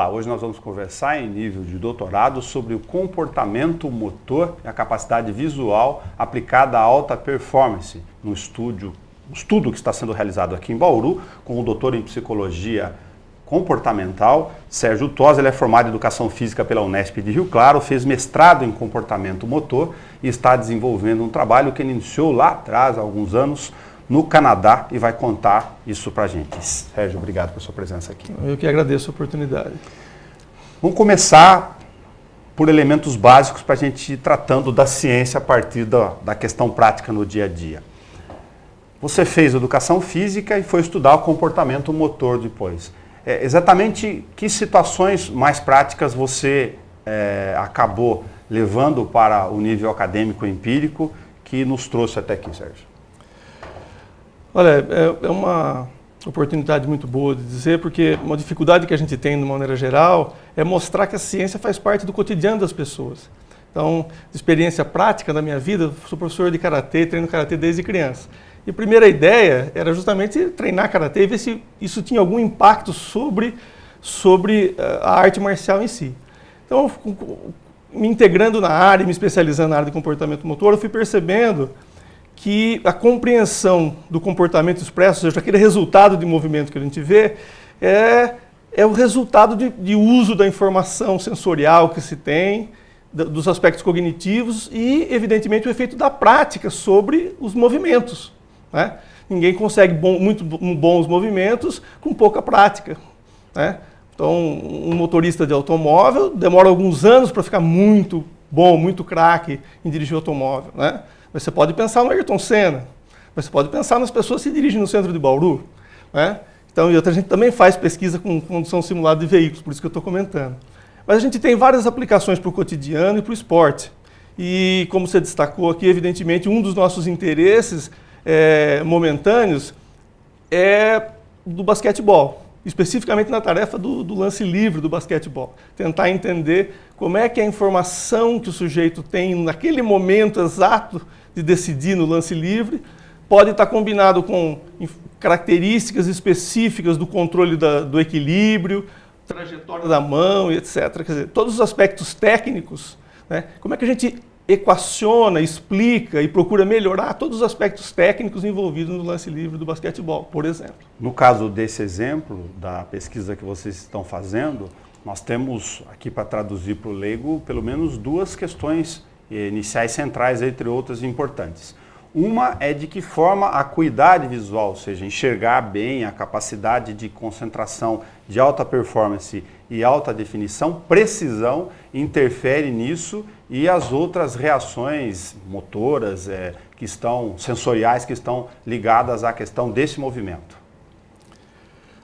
Olá, hoje nós vamos conversar em nível de doutorado sobre o comportamento motor e a capacidade visual aplicada à alta performance, um estudo que está sendo realizado aqui em Bauru com o doutor em psicologia comportamental, Sérgio Tosi. Ele é formado em educação física pela Unesp de Rio Claro, fez mestrado em comportamento motor e está desenvolvendo um trabalho que iniciou lá atrás, há alguns anos, no Canadá, e vai contar isso pra gente. Sérgio, obrigado pela sua presença aqui. Eu que agradeço a oportunidade. Vamos começar por elementos básicos para a gente ir tratando da ciência a partir da questão prática no dia a dia. Você fez educação física e foi estudar o comportamento motor depois. Exatamente que situações mais práticas você acabou levando para o nível acadêmico empírico que nos trouxe até aqui, Sérgio? Olha, é uma oportunidade muito boa de dizer, porque uma dificuldade que a gente tem, de maneira geral, é mostrar que a ciência faz parte do cotidiano das pessoas. Então, de experiência prática da minha vida, sou professor de karatê, treino karatê desde criança. E a primeira ideia era justamente treinar karatê e ver se isso tinha algum impacto sobre a arte marcial em si. Então, me integrando na área, me especializando na área de comportamento motor, eu fui percebendo que a compreensão do comportamento expresso, ou seja, aquele resultado de movimento que a gente vê, é o resultado de uso da informação sensorial que se tem, dos aspectos cognitivos e, evidentemente, o efeito da prática sobre os movimentos, né? Ninguém consegue muito bons movimentos com pouca prática, né? Então, um motorista de automóvel demora alguns anos para ficar muito bom, muito craque em dirigir automóvel, né? Você pode pensar no Ayrton Senna, você pode pensar nas pessoas que se dirigem no centro de Bauru, né? Então, a gente também faz pesquisa com condução simulada de veículos, por isso que eu estou comentando. Mas a gente tem várias aplicações para o cotidiano e para o esporte. E, como você destacou aqui, evidentemente, um dos nossos interesses momentâneos é do basquetebol, especificamente na tarefa do lance livre do basquetebol. Tentar entender como é que a informação que o sujeito tem naquele momento exato de decidir no lance livre pode estar combinado com características específicas do controle do equilíbrio, trajetória da mão, etc. Quer dizer, todos os aspectos técnicos, né? Como é que a gente equaciona, explica e procura melhorar todos os aspectos técnicos envolvidos no lance livre do basquetebol, por exemplo. No caso desse exemplo, da pesquisa que vocês estão fazendo, nós temos aqui para traduzir para o leigo pelo menos duas questões iniciais centrais, entre outras importantes. Uma é de que forma a acuidade visual, ou seja, enxergar bem, a capacidade de concentração de alta performance e alta definição, precisão, interfere nisso, e as outras reações motoras, sensoriais, que estão ligadas à questão desse movimento.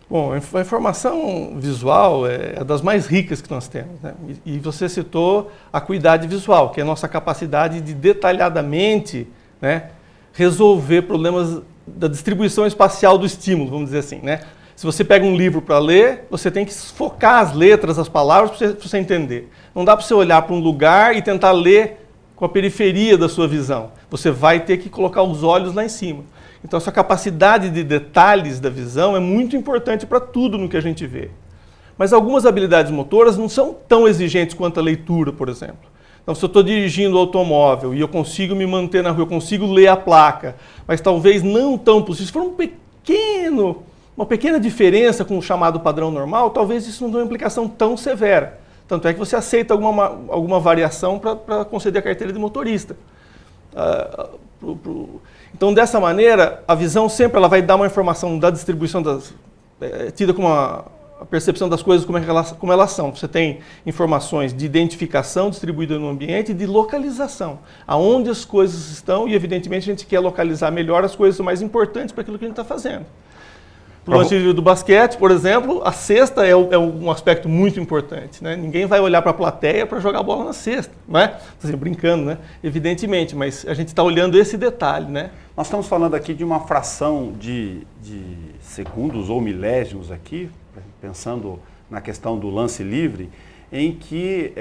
Bom, a informação visual é das mais ricas que nós temos, né? E você citou a acuidade visual, que é a nossa capacidade de detalhadamente, né, resolver problemas da distribuição espacial do estímulo, vamos dizer assim, né? Se você pega um livro para ler, você tem que focar as letras, as palavras, para você entender. Não dá para você olhar para um lugar e tentar ler com a periferia da sua visão. Você vai ter que colocar os olhos lá em cima. Então, essa capacidade de detalhes da visão é muito importante para tudo no que a gente vê. Mas algumas habilidades motoras não são tão exigentes quanto a leitura, por exemplo. Então, se eu estou dirigindo o automóvel e eu consigo me manter na rua, eu consigo ler a placa, mas talvez não tão possível. Se for uma pequena diferença com o chamado padrão normal, talvez isso não tenha uma implicação tão severa. Tanto é que você aceita alguma variação para conceder a carteira de motorista. Então, dessa maneira, a visão sempre ela vai dar uma informação da distribuição tida como a percepção das coisas como elas são. Você tem informações de identificação distribuída no ambiente e de localização, aonde as coisas estão, e evidentemente a gente quer localizar melhor as coisas mais importantes para aquilo que a gente está fazendo. No lance do basquete, por exemplo, a cesta é um aspecto muito importante, né? Ninguém vai olhar para a plateia para jogar a bola na cesta, não é? Assim, brincando, né? Evidentemente, mas a gente está olhando esse detalhe, né? Nós estamos falando aqui de uma fração de segundos ou milésimos aqui, pensando na questão do lance livre, em que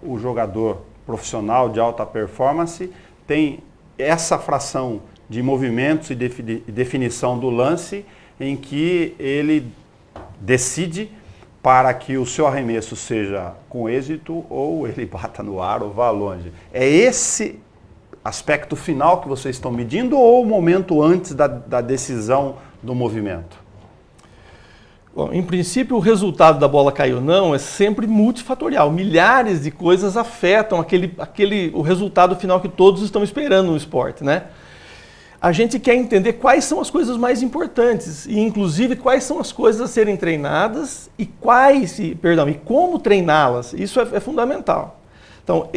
o jogador profissional de alta performance tem essa fração de movimentos e definição do lance em que ele decide para que o seu arremesso seja com êxito ou ele bata no ar ou vá longe. É esse aspecto final que vocês estão medindo ou o momento antes da decisão do movimento? Bom, em princípio, o resultado da bola cair ou não é sempre multifatorial. Milhares de coisas afetam o resultado final que todos estão esperando no esporte, né? A gente quer entender quais são as coisas mais importantes e, inclusive, quais são as coisas a serem treinadas e como treiná-las. Isso é fundamental. Então,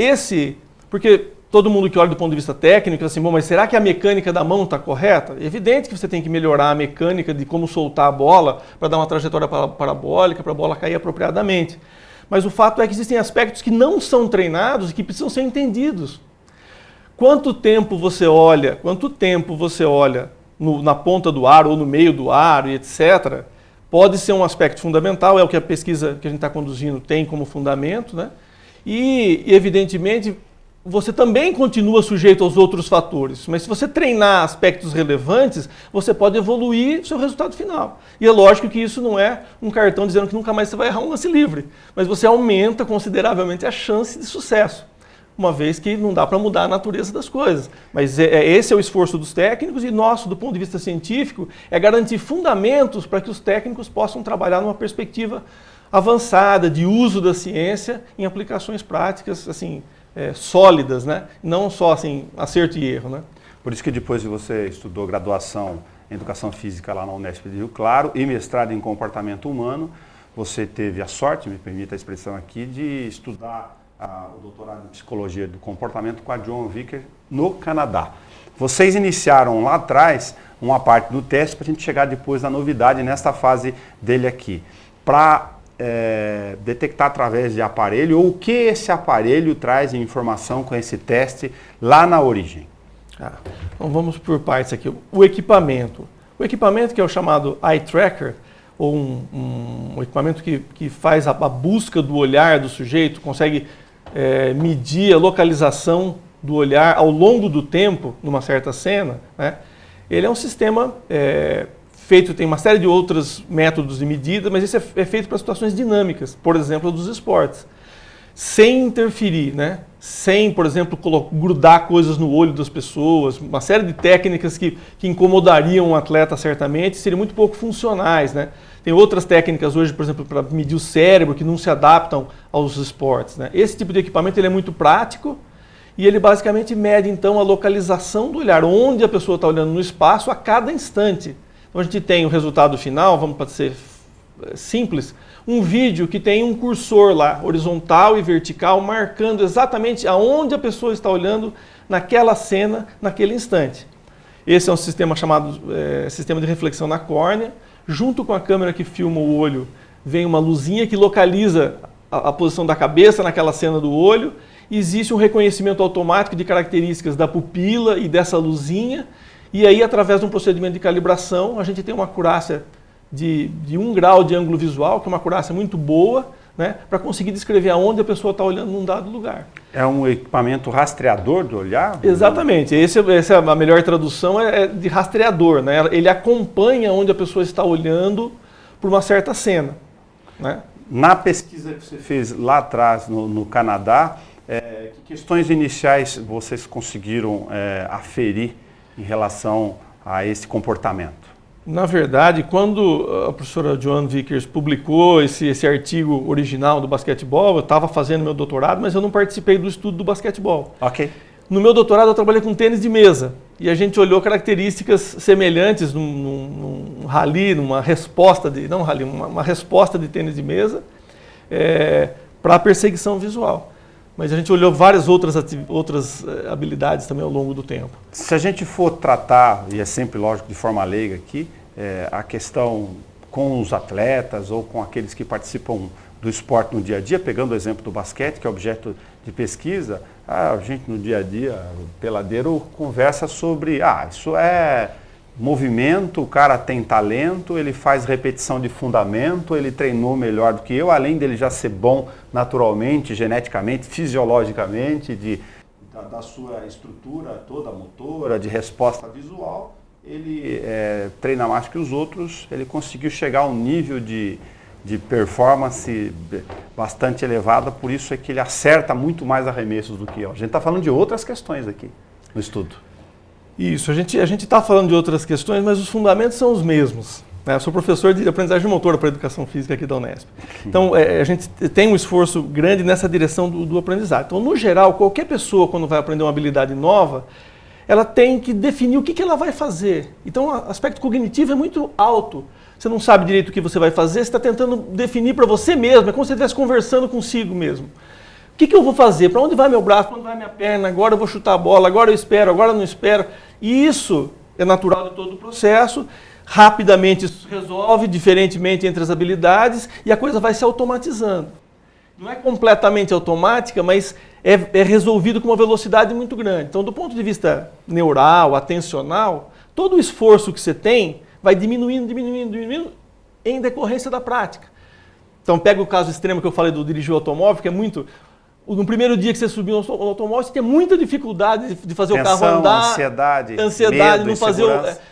porque todo mundo que olha do ponto de vista técnico, assim, bom, mas será que a mecânica da mão está correta? É evidente que você tem que melhorar a mecânica de como soltar a bola para dar uma trajetória parabólica, para a bola cair apropriadamente. Mas o fato é que existem aspectos que não são treinados e que precisam ser entendidos. Quanto tempo você olha na ponta do aro ou no meio do aro e etc., pode ser um aspecto fundamental, é o que a pesquisa que a gente está conduzindo tem como fundamento, né? E evidentemente, você também continua sujeito aos outros fatores, mas se você treinar aspectos relevantes, você pode evoluir o seu resultado final. E é lógico que isso não é um cartão dizendo que nunca mais você vai errar um lance livre, mas você aumenta consideravelmente a chance de sucesso, uma vez que não dá para mudar a natureza das coisas. Mas esse é o esforço dos técnicos e nosso, do ponto de vista científico, é garantir fundamentos para que os técnicos possam trabalhar numa perspectiva avançada de uso da ciência em aplicações práticas, assim, sólidas, né? Não só assim, acerto e erro, né? Por isso que depois de você estudou graduação em Educação Física lá na Unesp de Rio Claro e mestrado em Comportamento Humano, você teve a sorte, me permita a expressão aqui, de estudar o doutorado em Psicologia do Comportamento com a John Vickers no Canadá. Vocês iniciaram lá atrás uma parte do teste para a gente chegar depois na novidade nesta fase dele aqui. Para detectar através de aparelho, ou o que esse aparelho traz de informação com esse teste lá na origem? Então vamos por partes aqui. O equipamento. O equipamento que é o chamado Eye Tracker, ou um equipamento que faz a busca do olhar do sujeito, consegue medir a localização do olhar ao longo do tempo, numa certa cena, né? Ele é um sistema tem uma série de outros métodos de medida, mas esse é feito para situações dinâmicas, por exemplo, dos esportes. Sem interferir, né? Sem, por exemplo, grudar coisas no olho das pessoas, uma série de técnicas que incomodariam um atleta certamente, seriam muito pouco funcionais, né? Tem outras técnicas hoje, por exemplo, para medir o cérebro, que não se adaptam aos esportes, né? Esse tipo de equipamento ele é muito prático e ele basicamente mede, então, a localização do olhar, onde a pessoa está olhando no espaço a cada instante. Então a gente tem o resultado final, vamos para ser simples, um vídeo que tem um cursor lá, horizontal e vertical, marcando exatamente aonde a pessoa está olhando naquela cena, naquele instante. Esse é um sistema chamado sistema de reflexão na córnea. Junto com a câmera que filma o olho, vem uma luzinha que localiza a posição da cabeça naquela cena do olho. E existe um reconhecimento automático de características da pupila e dessa luzinha. E aí, através de um procedimento de calibração, a gente tem uma acurácia de 1 grau de ângulo visual, que é uma acurácia muito boa, né, para conseguir descrever aonde a pessoa está olhando num dado lugar. É um equipamento rastreador do olhar? Exatamente. Essa a melhor tradução é de rastreador, né? Ele acompanha onde a pessoa está olhando por uma certa cena, né? Na pesquisa que você fez lá atrás, no Canadá, que questões iniciais vocês conseguiram aferir em relação a esse comportamento? Na verdade, quando a professora Joan Vickers publicou esse artigo original do basquetebol, eu estava fazendo meu doutorado, mas eu não participei do estudo do basquetebol. Ok. No meu doutorado eu trabalhei com tênis de mesa e a gente olhou características semelhantes num rally, uma resposta de tênis de mesa para a perseguição visual. Mas a gente olhou várias outras habilidades também ao longo do tempo. Se a gente for tratar, e é sempre lógico de forma leiga aqui, a questão com os atletas ou com aqueles que participam do esporte no dia a dia, pegando o exemplo do basquete, que é objeto de pesquisa, a gente no dia a dia, o peladeiro, conversa sobre, isso é movimento, o cara tem talento, ele faz repetição de fundamento, ele treinou melhor do que eu, além dele já ser bom naturalmente, geneticamente, fisiologicamente, da sua estrutura toda motora, de resposta visual, ele treina mais que os outros, ele conseguiu chegar a um nível de de performance bastante elevada, por isso é que ele acerta muito mais arremessos do que eu. A gente está falando de outras questões aqui no estudo. Isso, a gente está falando de outras questões, mas os fundamentos são os mesmos. Eu sou professor de aprendizagem motora para educação física aqui da Unesp. Então, a gente tem um esforço grande nessa direção do aprendizado. Então, no geral, qualquer pessoa, quando vai aprender uma habilidade nova, ela tem que definir o que ela vai fazer. Então, o aspecto cognitivo é muito alto. Você não sabe direito o que você vai fazer, você está tentando definir para você mesmo, é como se você estivesse conversando consigo mesmo. O que eu vou fazer? Para onde vai meu braço? Para onde vai minha perna? Agora eu vou chutar a bola, agora eu espero, agora eu não espero. E isso é natural de todo o processo. Rapidamente isso resolve, diferentemente entre as habilidades, e a coisa vai se automatizando. Não é completamente automática, mas é resolvido com uma velocidade muito grande. Então, do ponto de vista neural, atencional, todo o esforço que você tem vai diminuindo em decorrência da prática. Então, pega o caso extremo que eu falei do dirigir o automóvel, que é muito... No primeiro dia que você subiu no automóvel, você tem muita dificuldade de fazer o carro andar. Ansiedade, medo, não fazer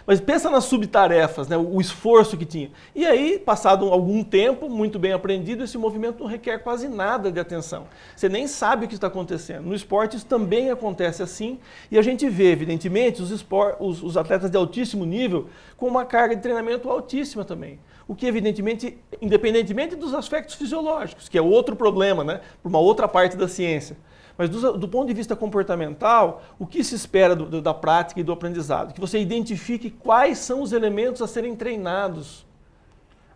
mas pensa nas subtarefas, né, o esforço que tinha. E aí, passado algum tempo, muito bem aprendido, esse movimento não requer quase nada de atenção. Você nem sabe o que está acontecendo. No esporte isso também acontece assim, e a gente vê, evidentemente, os atletas de altíssimo nível com uma carga de treinamento altíssima também. O que, evidentemente, independentemente dos aspectos fisiológicos, que é outro problema, né, por uma outra parte da ciência. Mas do ponto de vista comportamental, o que se espera da prática e do aprendizado? Que você identifique quais são os elementos a serem treinados.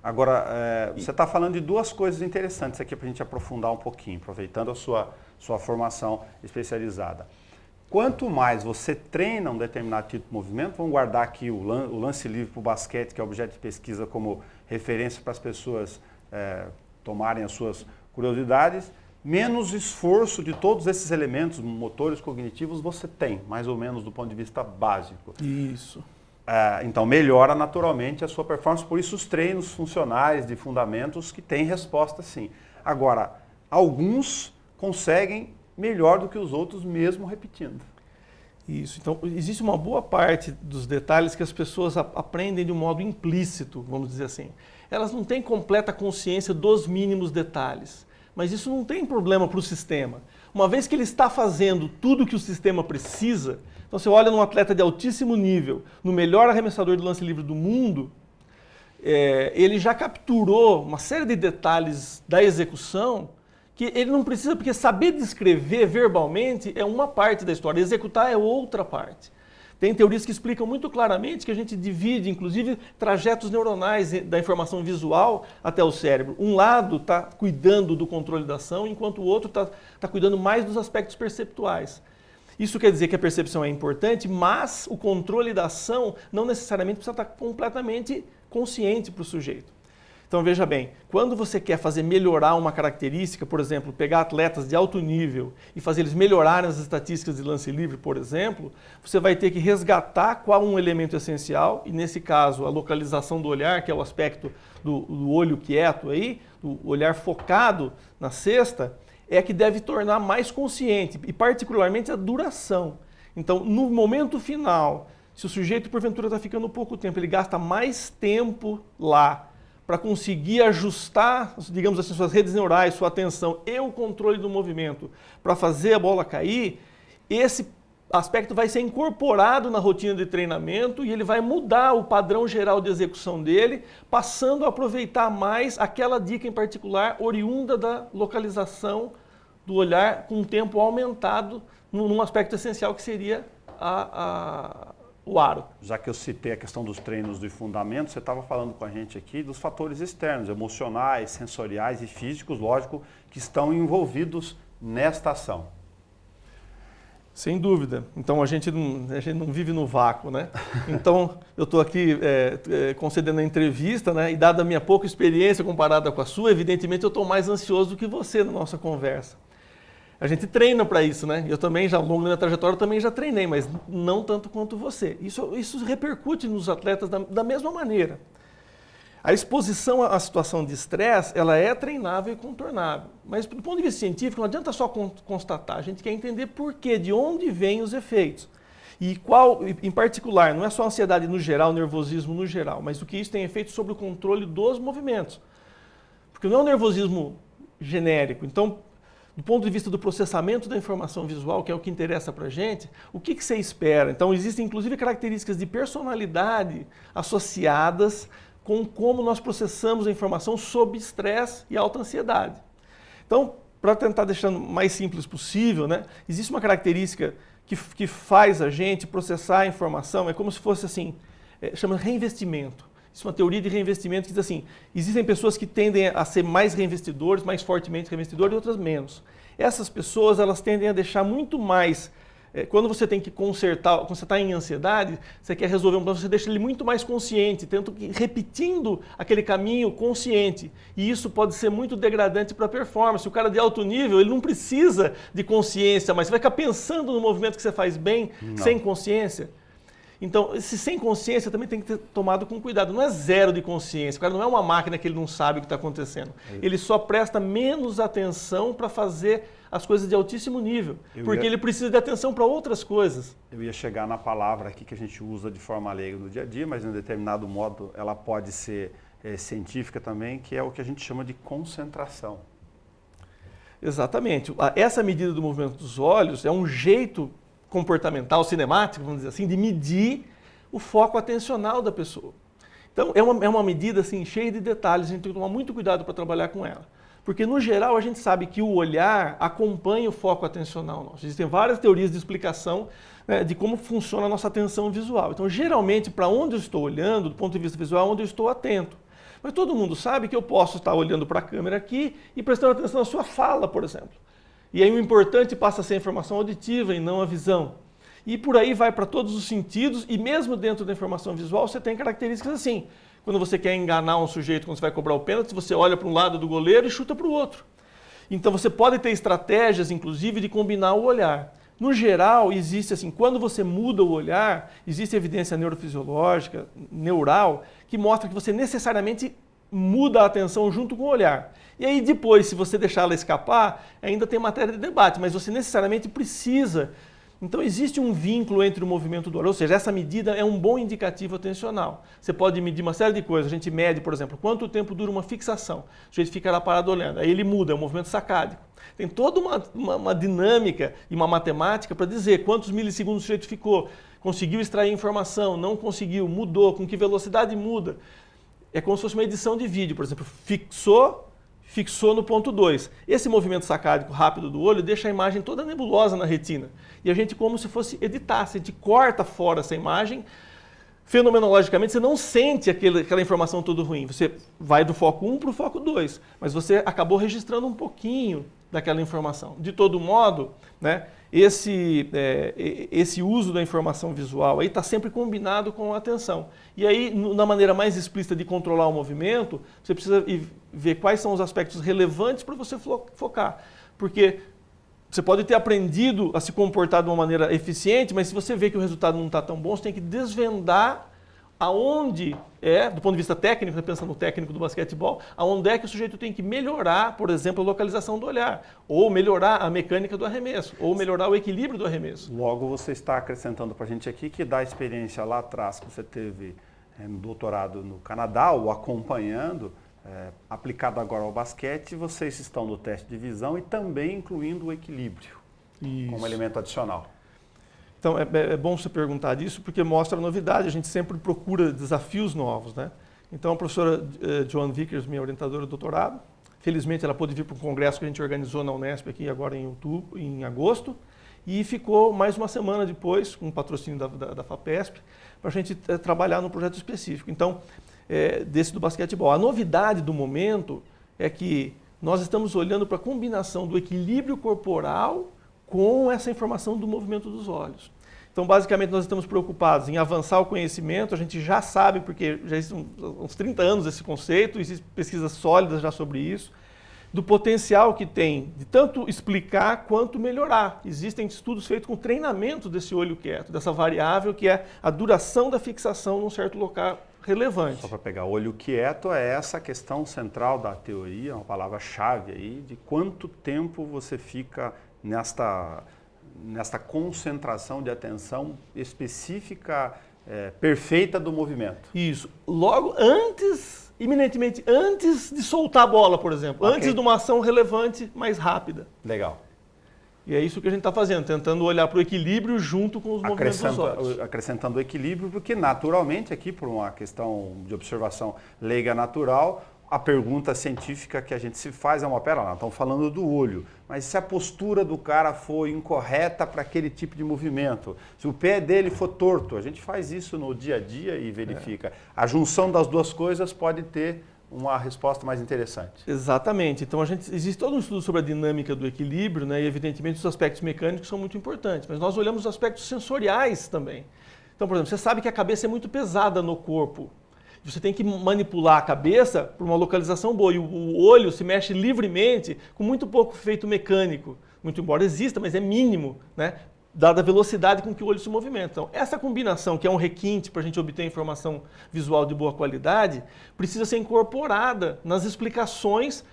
Agora, você está falando de duas coisas interessantes aqui para a gente aprofundar um pouquinho, aproveitando a sua formação especializada. Quanto mais você treina um determinado tipo de movimento, vamos guardar aqui o lance livre para o basquete, que é objeto de pesquisa, como referência para as pessoas tomarem as suas curiosidades, menos esforço de todos esses elementos motores cognitivos você tem, mais ou menos do ponto de vista básico. Isso. Então melhora naturalmente a sua performance, por isso os treinos funcionais de fundamentos que têm resposta sim. Agora, alguns conseguem melhor do que os outros mesmo repetindo. Isso. Então, existe uma boa parte dos detalhes que as pessoas aprendem de um modo implícito, vamos dizer assim. Elas não têm completa consciência dos mínimos detalhes, mas isso não tem problema para o sistema. Uma vez que ele está fazendo tudo o que o sistema precisa, então você olha num atleta de altíssimo nível, no melhor arremessador de lance livre do mundo, ele já capturou uma série de detalhes da execução que ele não precisa, porque saber descrever verbalmente é uma parte da história, executar é outra parte. Tem teorias que explicam muito claramente que a gente divide, inclusive, trajetos neuronais da informação visual até o cérebro. Um lado está cuidando do controle da ação, enquanto o outro está cuidando mais dos aspectos perceptuais. Isso quer dizer que a percepção é importante, mas o controle da ação não necessariamente precisa estar completamente consciente para o sujeito. Então veja bem, quando você quer fazer melhorar uma característica, por exemplo, pegar atletas de alto nível e fazer eles melhorarem as estatísticas de lance livre, por exemplo, você vai ter que resgatar qual um elemento essencial, e nesse caso a localização do olhar, que é o aspecto do olho quieto aí, do olhar focado na cesta, é que deve tornar mais consciente, e particularmente a duração. Então, no momento final, se o sujeito porventura está ficando pouco tempo, ele gasta mais tempo lá, para conseguir ajustar, digamos assim, suas redes neurais, sua atenção e o controle do movimento para fazer a bola cair, esse aspecto vai ser incorporado na rotina de treinamento e ele vai mudar o padrão geral de execução dele, passando a aproveitar mais aquela dica em particular oriunda da localização do olhar com um tempo aumentado num aspecto essencial que seria o aro. Já que eu citei a questão dos treinos de fundamento, você estava falando com a gente aqui dos fatores externos, emocionais, sensoriais e físicos, lógico, que estão envolvidos nesta ação. Sem dúvida. Então a gente não vive no vácuo, né? Então eu estou aqui concedendo a entrevista, né? E dada a minha pouca experiência comparada com a sua, evidentemente eu estou mais ansioso do que você na nossa conversa. A gente treina para isso, né? Eu também, ao longo da minha trajetória, também já treinei, mas não tanto quanto você. Isso repercute nos atletas da mesma maneira. A exposição à situação de estresse, ela é treinável e contornável. Mas do ponto de vista científico, não adianta só constatar. A gente quer entender por quê, de onde vêm os efeitos. E qual, em particular, não é só a ansiedade no geral, o nervosismo no geral, mas o que isso tem efeito sobre o controle dos movimentos. Porque não é um nervosismo genérico. Então, do ponto de vista do processamento da informação visual, que é o que interessa para a gente, o que você espera? Então, existem inclusive características de personalidade associadas com como nós processamos a informação sob estresse e alta ansiedade. Então, para tentar deixar o mais simples possível, né, existe uma característica que faz a gente processar a informação, é como se fosse assim, chama reinvestimento. Isso é uma teoria de reinvestimento que diz assim, existem pessoas que tendem a ser mais reinvestidores, mais fortemente reinvestidores e outras menos. Essas pessoas, elas tendem a deixar muito mais, quando você tem que consertar, quando você está em ansiedade, você quer resolver um problema, você deixa ele muito mais consciente, repetindo aquele caminho consciente. E isso pode ser muito degradante para a performance. O cara de alto nível, ele não precisa de consciência, mas você vai ficar pensando no movimento que você faz bem, sem consciência. Então, esse sem consciência também tem que ter tomado com cuidado. Não é zero de consciência, o cara não é uma máquina que ele não sabe o que está acontecendo. Ele só presta menos atenção para fazer as coisas de altíssimo nível, porque ele precisa de atenção para outras coisas. Eu ia chegar na palavra aqui que a gente usa de forma leiga no dia a dia, mas em determinado modo ela pode ser científica também, que é o que a gente chama de concentração. Exatamente. Essa medida do movimento dos olhos é um jeito comportamental, cinemático, vamos dizer assim, de medir o foco atencional da pessoa. Então, é uma medida assim, cheia de detalhes, a gente tem que tomar muito cuidado para trabalhar com ela. Porque, no geral, a gente sabe que o olhar acompanha o foco atencional nosso. Existem várias teorias de explicação, né, de como funciona a nossa atenção visual. Então, geralmente, para onde eu estou olhando, do ponto de vista visual, é onde eu estou atento. Mas todo mundo sabe que eu posso estar olhando para a câmera aqui e prestando atenção na sua fala, por exemplo. E aí o importante passa a ser a informação auditiva e não a visão. E por aí vai para todos os sentidos, e mesmo dentro da informação visual você tem características assim. Quando você quer enganar um sujeito, quando você vai cobrar o pênalti, você olha para um lado do goleiro e chuta para o outro. Então você pode ter estratégias, inclusive, de combinar o olhar. No geral, existe assim, quando você muda o olhar, existe evidência neurofisiológica, neural, que mostra que você necessariamente muda a atenção junto com o olhar. E aí depois, se você deixar ela escapar, ainda tem matéria de debate, mas você necessariamente precisa. Então existe um vínculo entre o movimento do olhar, ou seja, essa medida é um bom indicativo atencional. Você pode medir uma série de coisas, a gente mede, por exemplo, quanto tempo dura uma fixação. O sujeito fica lá parado olhando, aí ele muda, é um movimento sacádico. Tem toda uma dinâmica e uma matemática para dizer quantos milissegundos o sujeito ficou, conseguiu extrair informação, não conseguiu, mudou, com que velocidade muda. É como se fosse uma edição de vídeo, por exemplo, fixou no ponto 2. Esse movimento sacádico rápido do olho deixa a imagem toda nebulosa na retina. E a gente como se fosse editar, a gente corta fora essa imagem, fenomenologicamente você não sente aquela informação toda ruim. Você vai do foco 1 para o foco 2, mas você acabou registrando um pouquinho daquela informação. De todo modo, né, esse uso da informação visual aí está sempre combinado com a atenção. E aí, na maneira mais explícita de controlar o movimento, você precisa ver quais são os aspectos relevantes para você focar. Porque você pode ter aprendido a se comportar de uma maneira eficiente, mas se você vê que o resultado não está tão bom, você tem que desvendar aonde do ponto de vista técnico, pensando no técnico do basquetebol, aonde é que o sujeito tem que melhorar, por exemplo, a localização do olhar, ou melhorar a mecânica do arremesso, ou melhorar o equilíbrio do arremesso. Logo, você está acrescentando para a gente aqui que da experiência lá atrás que você teve no doutorado no Canadá, ou acompanhando, aplicado agora ao basquete, vocês estão no teste de visão e também incluindo o equilíbrio como elemento adicional. Então, é bom você perguntar disso, porque mostra a novidade, a gente sempre procura desafios novos, né? Então, a professora Joan Vickers, minha orientadora de doutorado, felizmente ela pôde vir para um congresso que a gente organizou na Unesp aqui agora em agosto, e ficou mais uma semana depois, com o patrocínio da FAPESP, para a gente trabalhar num projeto específico. Então, desse do basquetebol. A novidade do momento é que nós estamos olhando para a combinação do equilíbrio corporal com essa informação do movimento dos olhos. Então, basicamente, nós estamos preocupados em avançar o conhecimento, a gente já sabe, porque já existem uns 30 anos esse conceito, existem pesquisas sólidas já sobre isso, do potencial que tem de tanto explicar quanto melhorar. Existem estudos feitos com treinamento desse olho quieto, dessa variável que é a duração da fixação num certo local relevante. Só para pegar, olho quieto é essa questão central da teoria, uma palavra-chave aí, de quanto tempo você fica nesta concentração de atenção específica perfeita do movimento. Isso. Logo antes, iminentemente antes de soltar a bola, por exemplo. Ok. Antes de uma ação relevante mais rápida. Legal. E é isso que a gente está fazendo, tentando olhar para o equilíbrio junto com os movimentos dos olhos. Acrescentando o equilíbrio, porque naturalmente aqui, por uma questão de observação leiga natural, a pergunta científica que a gente se faz é pera lá, estamos falando do olho, mas se a postura do cara for incorreta para aquele tipo de movimento, se o pé dele for torto, a gente faz isso no dia a dia e verifica. A junção das duas coisas pode ter uma resposta mais interessante. Exatamente. Então, existe todo um estudo sobre a dinâmica do equilíbrio, né? E evidentemente os aspectos mecânicos são muito importantes, mas nós olhamos os aspectos sensoriais também. Então, por exemplo, você sabe que a cabeça é muito pesada no corpo. Você tem que manipular a cabeça por uma localização boa. E o olho se mexe livremente com muito pouco efeito mecânico. Muito embora exista, mas é mínimo, né? Dada a velocidade com que o olho se movimenta. Então, essa combinação, que é um requinte para a gente obter informação visual de boa qualidade, precisa ser incorporada nas explicações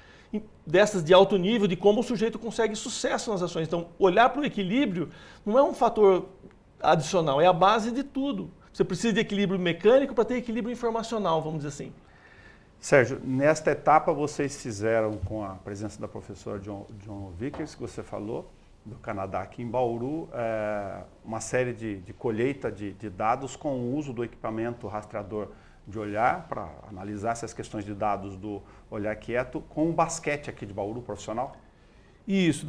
dessas de alto nível, de como o sujeito consegue sucesso nas ações. Então, olhar para o equilíbrio não é um fator adicional, é a base de tudo. Você precisa de equilíbrio mecânico para ter equilíbrio informacional, vamos dizer assim. Sérgio, nesta etapa vocês fizeram, com a presença da professora John Vickers, que você falou, do Canadá aqui em Bauru, uma série de colheita de dados com o uso do equipamento rastreador de olhar para analisar essas questões de dados do olhar quieto com o basquete aqui de Bauru profissional? Isso,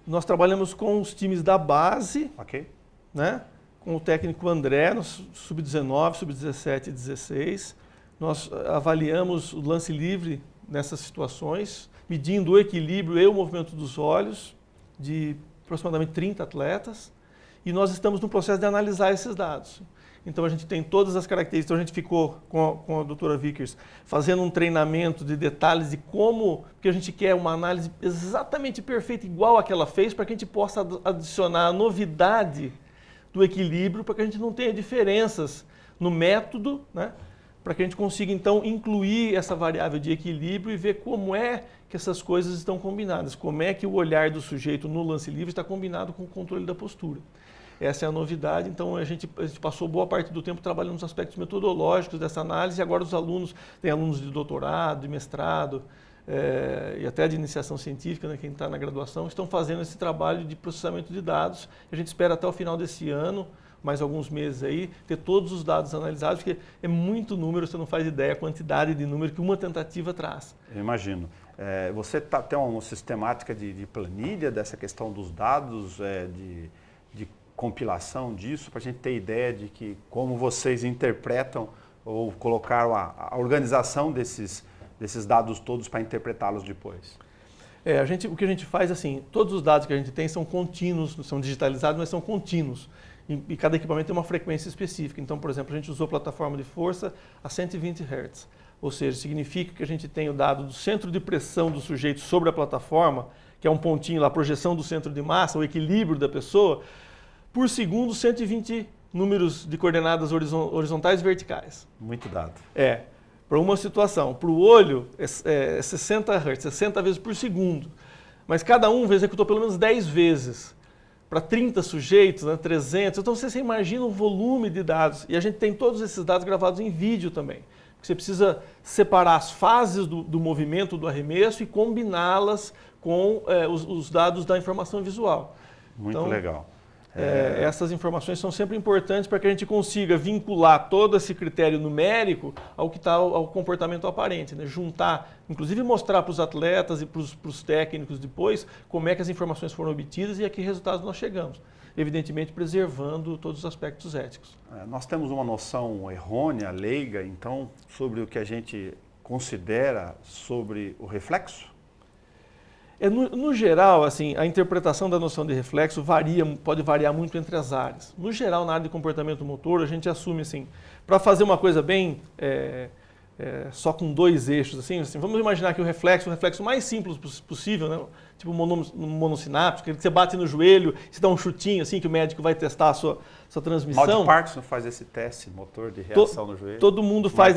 nós trabalhamos com os times da base, Ok. né? Com o técnico André, no sub-19, sub-17 e 16. Nós avaliamos o lance livre nessas situações, medindo o equilíbrio e o movimento dos olhos de aproximadamente 30 atletas, e nós estamos no processo de analisar esses dados. Então a gente tem todas as características, então a gente ficou com a doutora Vickers fazendo um treinamento de detalhes de como, porque a gente quer uma análise exatamente perfeita, igual a que ela fez, para que a gente possa adicionar a novidade do equilíbrio, para que a gente não tenha diferenças no método, né? Para que a gente consiga então incluir essa variável de equilíbrio e ver como é que essas coisas estão combinadas, como é que o olhar do sujeito no lance livre está combinado com o controle da postura. Essa é a novidade, então a gente passou boa parte do tempo trabalhando nos aspectos metodológicos dessa análise, e agora os alunos, tem alunos de doutorado, de mestrado, e até de iniciação científica, né, quem está na graduação, estão fazendo esse trabalho de processamento de dados. A gente espera até o final desse ano, mais alguns meses aí, ter todos os dados analisados, porque é muito número, você não faz ideia a quantidade de número que uma tentativa traz. Eu imagino. Você tem uma sistemática de planilha dessa questão dos dados, de compilação disso, para a gente ter ideia de que como vocês interpretam ou colocaram a organização desses dados todos para interpretá-los depois? O que a gente faz, assim, todos os dados que a gente tem são contínuos, são digitalizados, mas são contínuos. E cada equipamento tem uma frequência específica. Então, por exemplo, a gente usou plataforma de força a 120 Hz. Ou seja, significa que a gente tem o dado do centro de pressão do sujeito sobre a plataforma, que é um pontinho lá, a projeção do centro de massa, o equilíbrio da pessoa, por segundo, 120 números de coordenadas horizontais e verticais. Muito dado. Para uma situação. Para o olho, é 60 Hz, 60 vezes por segundo. Mas cada um executou pelo menos 10 vezes. Para 30 sujeitos, né, 300. Então você imagina o volume de dados. E a gente tem todos esses dados gravados em vídeo também. Porque você precisa separar as fases do movimento do arremesso e combiná-las com os dados da informação visual. Muito legal. Essas informações são sempre importantes para que a gente consiga vincular todo esse critério numérico ao que está ao comportamento aparente, né? Juntar, inclusive mostrar para os atletas e para os técnicos depois como é que as informações foram obtidas e a que resultados nós chegamos. Evidentemente preservando todos os aspectos éticos. Nós temos uma noção errônea, leiga, então, sobre o que a gente considera sobre o reflexo? No geral, assim, a interpretação da noção de reflexo pode variar muito entre as áreas. No geral, na área de comportamento motor, a gente assume assim, para fazer uma coisa bem só com dois eixos, assim, vamos imaginar que o reflexo mais simples possível, né, tipo monossináptico, que você bate no joelho, você dá um chutinho, assim, que o médico vai testar a sua transmissão. Mal de Parkinson faz esse teste, motor de reação no joelho. Todo mundo faz.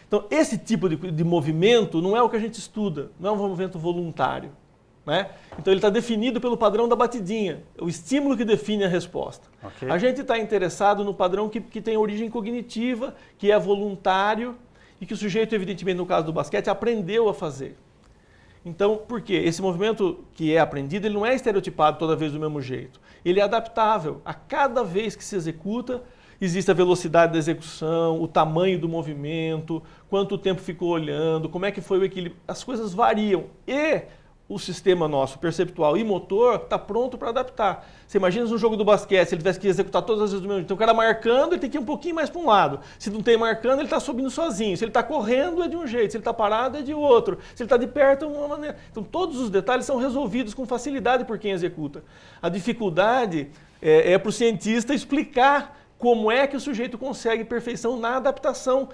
Então, esse tipo de movimento não é o que a gente estuda, não é um movimento voluntário. né? Então ele está definido pelo padrão da batidinha, o estímulo que define a resposta. Ok. A gente está interessado no padrão que tem origem cognitiva, que é voluntário e que o sujeito, evidentemente, no caso do basquete, aprendeu a fazer. Então, por quê? Esse movimento que é aprendido, ele não é estereotipado toda vez do mesmo jeito. Ele é adaptável. A cada vez que se executa, existe a velocidade da execução, o tamanho do movimento, quanto tempo ficou olhando, como é que foi o equilíbrio. As coisas variam. E o sistema nosso, perceptual e motor, está pronto para adaptar. Você imagina no jogo do basquete, se ele tivesse que executar todas as vezes do mesmo jeito. Então o cara marcando, ele tem que ir um pouquinho mais para um lado. Se não tem marcando, ele está subindo sozinho. Se ele está correndo, é de um jeito. Se ele está parado, é de outro. Se ele está de perto, é de uma maneira. Então todos os detalhes são resolvidos com facilidade por quem executa. A dificuldade é para o cientista explicar como é que o sujeito consegue perfeição na adaptação.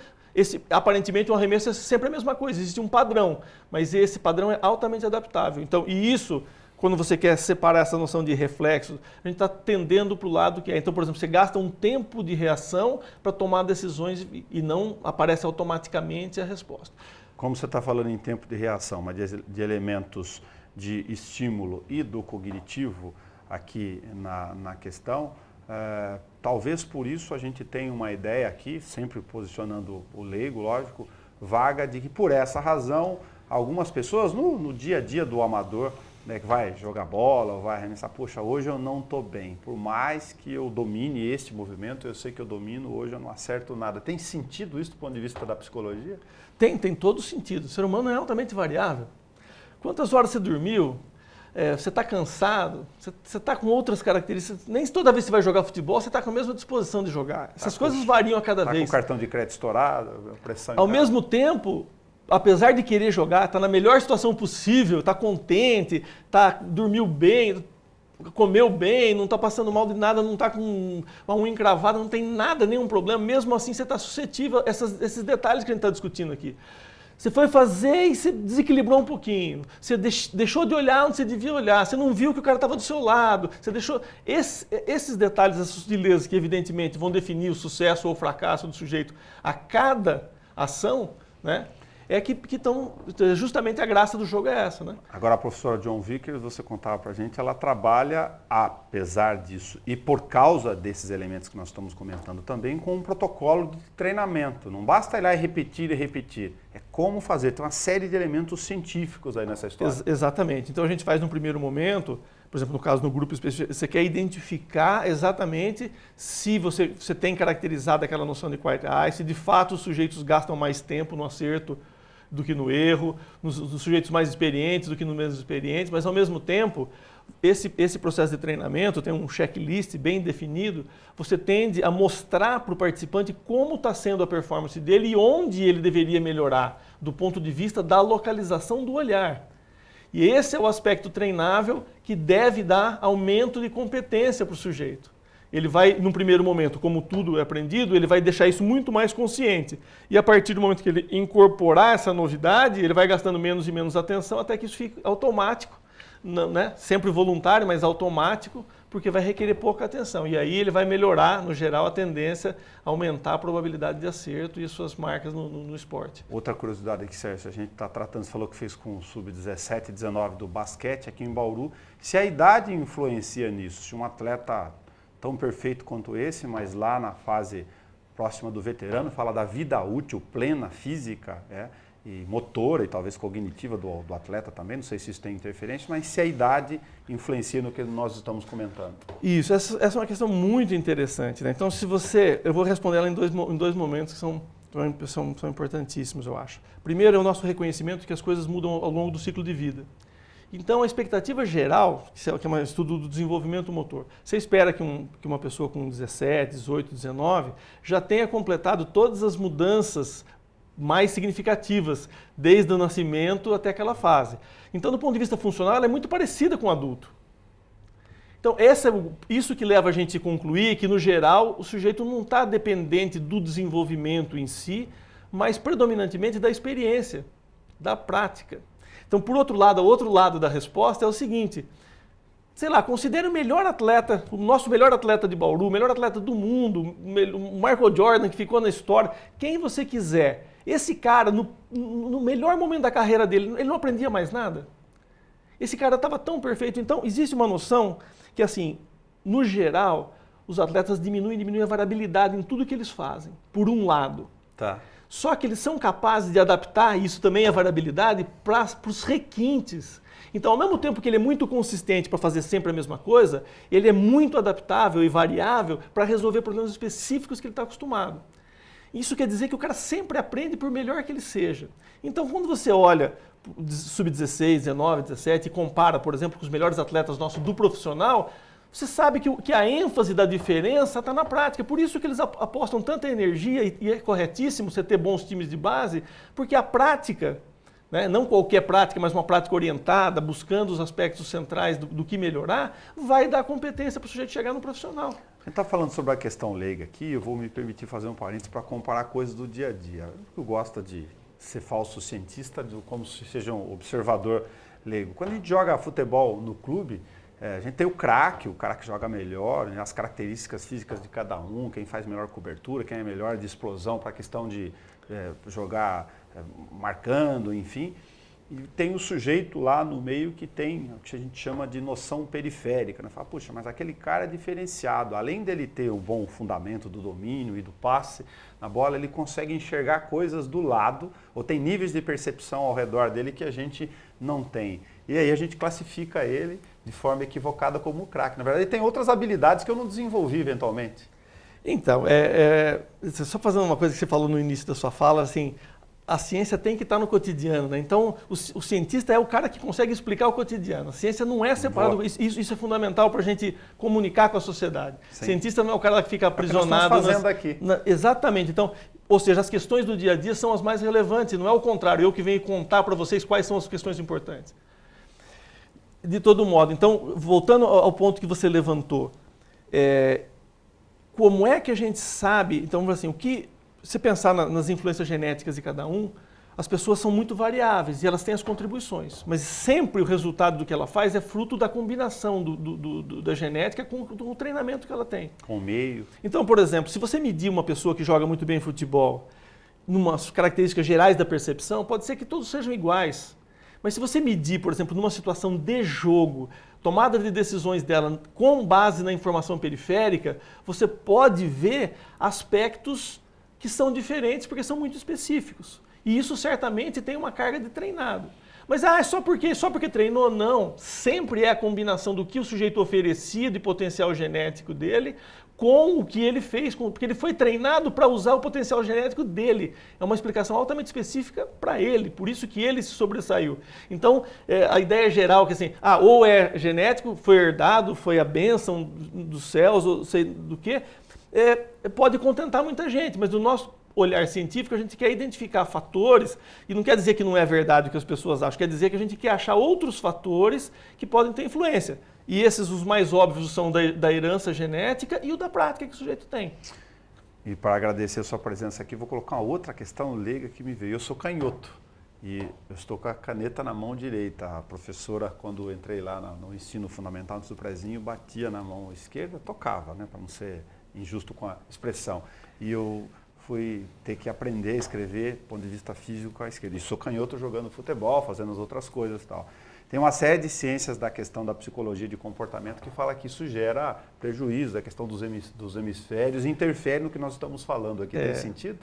Aparentemente, um arremesso é sempre a mesma coisa, existe um padrão, mas esse padrão é altamente adaptável. Então, e isso, quando você quer separar essa noção de reflexo, a gente está tendendo para o lado que é. Então, por exemplo, você gasta um tempo de reação para tomar decisões e não aparece automaticamente a resposta. Como você está falando em tempo de reação, mas de elementos de estímulo e do cognitivo aqui na questão, talvez por isso a gente tenha uma ideia aqui, sempre posicionando o leigo, lógico, vaga de que por essa razão algumas pessoas no dia a dia do amador, né, que vai jogar bola ou vai arremessar, poxa, hoje eu não estou bem, por mais que eu domine este movimento, eu sei que eu domino, hoje eu não acerto nada. Tem sentido isso do ponto de vista da psicologia? Tem todo sentido. O ser humano é altamente variável. Quantas horas você dormiu? Você está cansado, você está com outras características. Nem toda vez que você vai jogar futebol, você está com a mesma disposição de jogar. Essas coisas variam a cada vez. Está com o cartão de crédito estourado, pressão em Ao casa. mesmo tempo, apesar de querer jogar, está na melhor situação possível, está contente, dormiu bem, comeu bem, não está passando mal de nada, não está com uma unha encravada, não tem nada, nenhum problema. Mesmo assim, você está suscetível a esses detalhes que a gente está discutindo aqui. Você foi fazer e se desequilibrou um pouquinho. Você deixou de olhar onde você devia olhar. Você não viu que o cara estava do seu lado. Você deixou... Esses detalhes, essas sutilezas que evidentemente vão definir o sucesso ou o fracasso do sujeito a cada ação, né? É que estão... Justamente a graça do jogo é essa, né? Agora a professora John Vickers, você contava pra gente, ela trabalha, apesar disso, e por causa desses elementos que nós estamos comentando também, com um protocolo de treinamento. Não basta ir lá e repetir. É como fazer. Tem uma série de elementos científicos aí nessa história. Exatamente. Então a gente faz num primeiro momento, por exemplo, no caso no grupo específico, você quer identificar exatamente se você tem caracterizado aquela noção de quiet eye, se de fato os sujeitos gastam mais tempo no acerto do que no erro, nos sujeitos mais experientes do que nos menos experientes, mas ao mesmo tempo, esse processo de treinamento tem um checklist bem definido, você tende a mostrar para o participante como está sendo a performance dele e onde ele deveria melhorar, do ponto de vista da localização do olhar. E esse é o aspecto treinável que deve dar aumento de competência para o sujeito. Ele vai, num primeiro momento, como tudo é aprendido, ele vai deixar isso muito mais consciente. E a partir do momento que ele incorporar essa novidade, ele vai gastando menos e menos atenção até que isso fique automático, né? Sempre voluntário, mas automático, porque vai requerer pouca atenção. E aí ele vai melhorar, no geral, a tendência a aumentar a probabilidade de acerto e as suas marcas no esporte. Outra curiosidade aqui, Sérgio, a gente está tratando, você falou que fez com o sub-17 e 19 do basquete aqui em Bauru. Se a idade influencia nisso, se um atleta tão perfeito quanto esse, mas lá na fase próxima do veterano, fala da vida útil, plena, física, e motora e talvez cognitiva do atleta também, não sei se isso tem interferência, mas se a idade influencia no que nós estamos comentando. Isso, essa é uma questão muito interessante, né? Então, eu vou responder ela em dois momentos que são importantíssimos, eu acho. Primeiro é o nosso reconhecimento que as coisas mudam ao longo do ciclo de vida. Então, a expectativa geral, que é um estudo do desenvolvimento motor, você espera que uma pessoa com 17, 18, 19 já tenha completado todas as mudanças mais significativas, desde o nascimento até aquela fase. Então, do ponto de vista funcional, ela é muito parecida com o adulto. Então, isso que leva a gente a concluir que, no geral, o sujeito não está dependente do desenvolvimento em si, mas predominantemente da experiência, da prática. Então, por outro lado, o outro lado da resposta é o seguinte, sei lá, considere o melhor atleta, o nosso melhor atleta de Bauru, o melhor atleta do mundo, o Michael Jordan, que ficou na história, quem você quiser. Esse cara, no melhor momento da carreira dele, ele não aprendia mais nada. Esse cara estava tão perfeito. Então, existe uma noção que, assim, no geral, os atletas diminuem a variabilidade em tudo que eles fazem, por um lado. Tá. Só que eles são capazes de adaptar, isso também é variabilidade, para os requintes. Então, ao mesmo tempo que ele é muito consistente para fazer sempre a mesma coisa, ele é muito adaptável e variável para resolver problemas específicos que ele está acostumado. Isso quer dizer que o cara sempre aprende por melhor que ele seja. Então, quando você olha sub-16, 19, 17 e compara, por exemplo, com os melhores atletas nossos do profissional, você sabe que a ênfase da diferença está na prática. Por isso que eles apostam tanta energia, e é corretíssimo você ter bons times de base, porque a prática, né, não qualquer prática, mas uma prática orientada, buscando os aspectos centrais do que melhorar, vai dar competência para o sujeito chegar no profissional. A gente está falando sobre a questão leiga aqui, eu vou me permitir fazer um parênteses para comparar coisas do dia a dia. Eu gosto de ser falso cientista, como se seja um observador leigo. Quando a gente joga futebol no clube, a gente tem o craque, o cara que joga melhor, né, as características físicas de cada um, quem faz melhor cobertura, quem é melhor de explosão para a questão de jogar marcando, enfim. E tem o sujeito lá no meio que tem o que a gente chama de noção periférica. Né? Fala, puxa, mas aquele cara é diferenciado. Além dele ter o bom fundamento do domínio e do passe na bola, ele consegue enxergar coisas do lado, ou tem níveis de percepção ao redor dele que a gente não tem. E aí a gente classifica ele de forma equivocada como craque. Na verdade, ele tem outras habilidades que eu não desenvolvi eventualmente. Então, só fazendo uma coisa que você falou no início da sua fala, assim, a ciência tem que estar no cotidiano, né? Então, o cientista é o cara que consegue explicar o cotidiano. A ciência não é separada, isso é fundamental para a gente comunicar com a sociedade. Sim. Cientista não é o cara que fica aprisionado. É o que nós estamos fazendo aqui. Exatamente. Então, ou seja, as questões do dia a dia são as mais relevantes, não é o contrário, eu que venho contar para vocês quais são as questões importantes. De todo modo, então, voltando ao ponto que você levantou, como é que a gente sabe, então, assim, se pensar nas influências genéticas de cada um, as pessoas são muito variáveis e elas têm as contribuições, mas sempre o resultado do que ela faz é fruto da combinação da genética com o treinamento que ela tem. Com o meio. Então, por exemplo, se você medir uma pessoa que joga muito bem futebol, numas características gerais da percepção, pode ser que todos sejam iguais. Mas se você medir, por exemplo, numa situação de jogo, tomada de decisões dela com base na informação periférica, você pode ver aspectos que são diferentes porque são muito específicos. E isso certamente tem uma carga de treinado. Mas só porque treinou? Não. Sempre é a combinação do que o sujeito oferecia de potencial genético dele com o que ele fez, porque ele foi treinado para usar o potencial genético dele. É uma explicação altamente específica para ele, por isso que ele se sobressaiu. Então, a ideia geral que assim, ou é genético, foi herdado, foi a bênção dos céus, ou sei do que, pode contentar muita gente, mas do nosso olhar científico a gente quer identificar fatores, e não quer dizer que não é verdade o que as pessoas acham, quer dizer que a gente quer achar outros fatores que podem ter influência. E esses, os mais óbvios, são da herança genética e o da prática que o sujeito tem. E para agradecer a sua presença aqui, vou colocar uma outra questão leiga que me veio. Eu sou canhoto e eu estou com a caneta na mão direita. A professora, quando eu entrei lá no ensino fundamental, no prézinho, batia na mão esquerda, tocava, né, para não ser injusto com a expressão. E eu fui ter que aprender a escrever, do ponto de vista físico, com a esquerda. E sou canhoto jogando futebol, fazendo as outras coisas e tal. Tem uma série de ciências da questão da psicologia de comportamento que fala que isso gera prejuízo, a questão dos hemisférios, interfere no que nós estamos falando aqui. Tem sentido?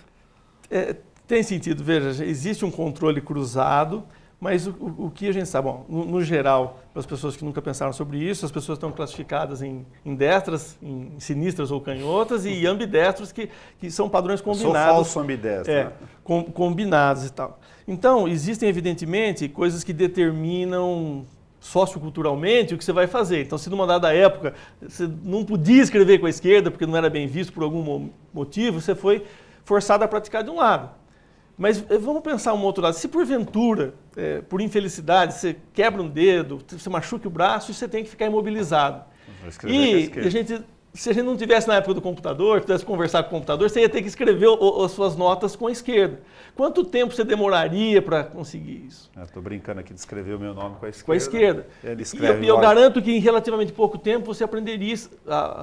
Tem sentido. Veja, existe um controle cruzado, mas o que a gente sabe? Bom, no geral, para as pessoas que nunca pensaram sobre isso, as pessoas estão classificadas em destras, em sinistras ou canhotas, e ambidestros, que são padrões combinados. Sou falso ambidestro. Né? Combinados e tal. Então, existem, evidentemente, coisas que determinam socioculturalmente o que você vai fazer. Então, se numa dada época você não podia escrever com a esquerda porque não era bem visto por algum motivo, você foi forçado a praticar de um lado. Mas vamos pensar um outro lado. Se porventura, por infelicidade, você quebra um dedo, você machuca o braço e você tem que ficar imobilizado. E se a gente não tivesse na época do computador, pudesse conversar com o computador, você ia ter que escrever as suas notas com a esquerda. Quanto tempo você demoraria para conseguir isso? Estou brincando aqui de escrever o meu nome com a esquerda. Com a esquerda. Ele escreve, e eu garanto que em relativamente pouco tempo você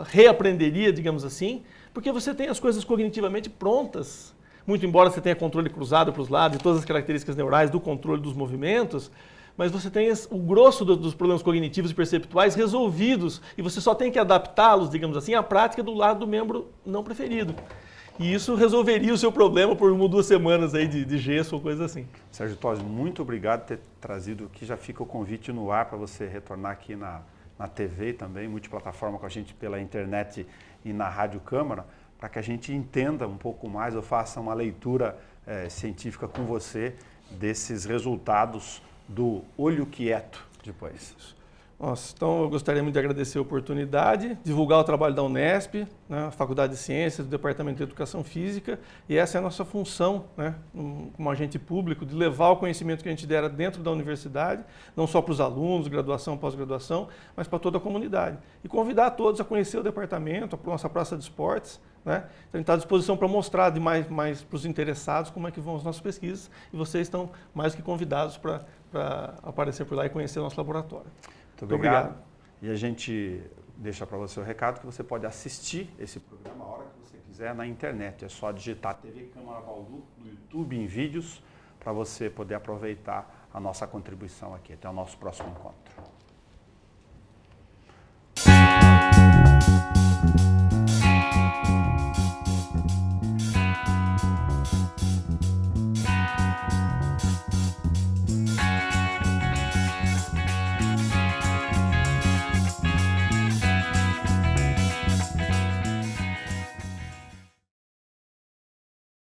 reaprenderia, digamos assim, porque você tem as coisas cognitivamente prontas. Muito embora você tenha controle cruzado para os lados e todas as características neurais do controle dos movimentos, mas você tem o grosso dos problemas cognitivos e perceptuais resolvidos e você só tem que adaptá-los, digamos assim, à prática do lado do membro não preferido. E isso resolveria o seu problema por 1 ou 2 semanas aí de gesso ou coisa assim. Sérgio Tosi, muito obrigado por ter trazido aqui. Já fica o convite no ar para você retornar aqui na TV também, multiplataforma com a gente pela internet e na Rádio Câmara, para que a gente entenda um pouco mais, ou faça uma leitura científica com você desses resultados do olho quieto depois. Nossa, então eu gostaria muito de agradecer a oportunidade, divulgar o trabalho da Unesp, né, a Faculdade de Ciências, do Departamento de Educação Física, e essa é a nossa função, né, como agente público, de levar o conhecimento que a gente dera dentro da universidade, não só para os alunos, graduação, pós-graduação, mas para toda a comunidade. E convidar a todos a conhecer o departamento, a nossa praça de esportes, né? Então, a gente está à disposição para mostrar mais para os interessados como é que vão as nossas pesquisas, e vocês estão mais que convidados para aparecer por lá e conhecer o nosso laboratório. Muito obrigado. E a gente deixa para você o recado que você pode assistir esse programa a hora que você quiser na internet. É só digitar TV Câmara Bauru no YouTube em vídeos para você poder aproveitar a nossa contribuição aqui. Até o nosso próximo encontro.